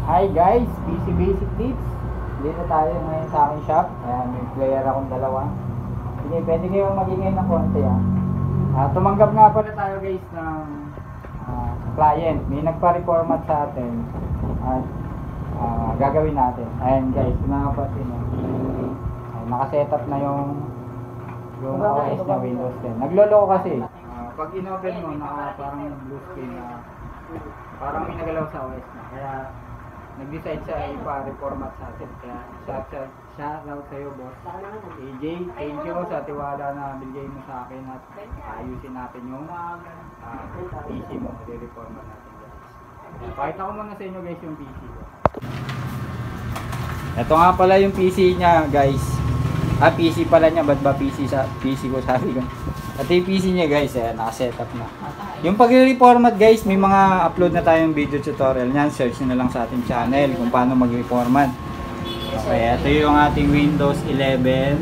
Hi guys, PC Basic Tips. Dito tayo ngayon sa aking shop. Ayan, may player akong dalawa. Sige, pwede kayong magingay ng konti ha. Tumanggap nga pala tayo guys ng client. May nagpa-reformat sa atin. At gagawin natin. Ayan guys, kung nakapasin nakasetup na yung OS na Windows 10. Nagloloko kasi. Pag in-open mo, parang blue screen na parang may nagalaw sa OS na. Kaya nag-decide siya ipa-reformat sa atin. Kaya shoutout sa'yo boss AJ, thank you sa tiwala na bigay mo sa akin at ayusin natin yung PC mo. I-reformat natin guys. Pakita ko muna sa inyo guys yung PC ko. Ito nga pala yung PC niya guys. PC pala niya, ba't ba PC ko sabi ko. At yung PC niya guys, naka-setup na. Yung pag-reformat guys, may mga upload na tayong video tutorial niyan. Search nyo na lang sa ating channel kung paano mag-reformat. Okay, ito yung ating Windows 11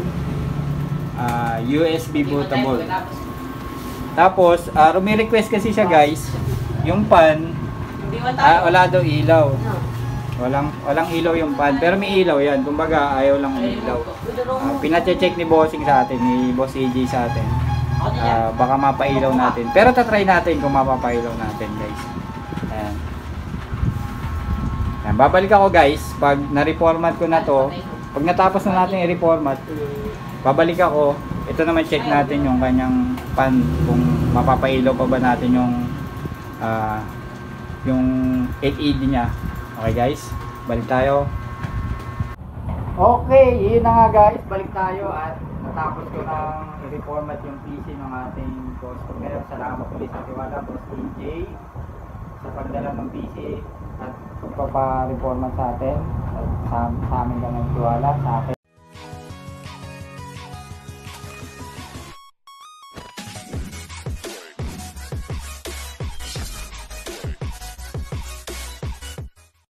USB bootable. Tapos, rumi-request kasi siya guys, yung pan, wala daw ilaw. Walang ilaw yung pan, pero may ilaw yan. Kumbaga, ayaw lang ilaw. Pinache-check ni Bossing sa atin, ni Boss AJ sa atin. Baka mapailaw natin. Pero tatry natin kung mapapailaw natin guys. Ayan. Ayan. Babalik ako guys. Pag na-reformat ko na to, pag natapos na natin i-reformat, babalik ako. Ito naman check natin yung kanyang pan. Kung mapapailaw pa ba natin yung LED niya. Okay guys, balik tayo. Okay, yun na nga guys. Balik tayo at natapos ko nang i-reformat yung PC ng ating customer. Salamat ulit sa tiwala, Boss AJ, sa pagdala ng PC at pagpapa-reformat sa atin at sa amin ka ng tiwala sa atin.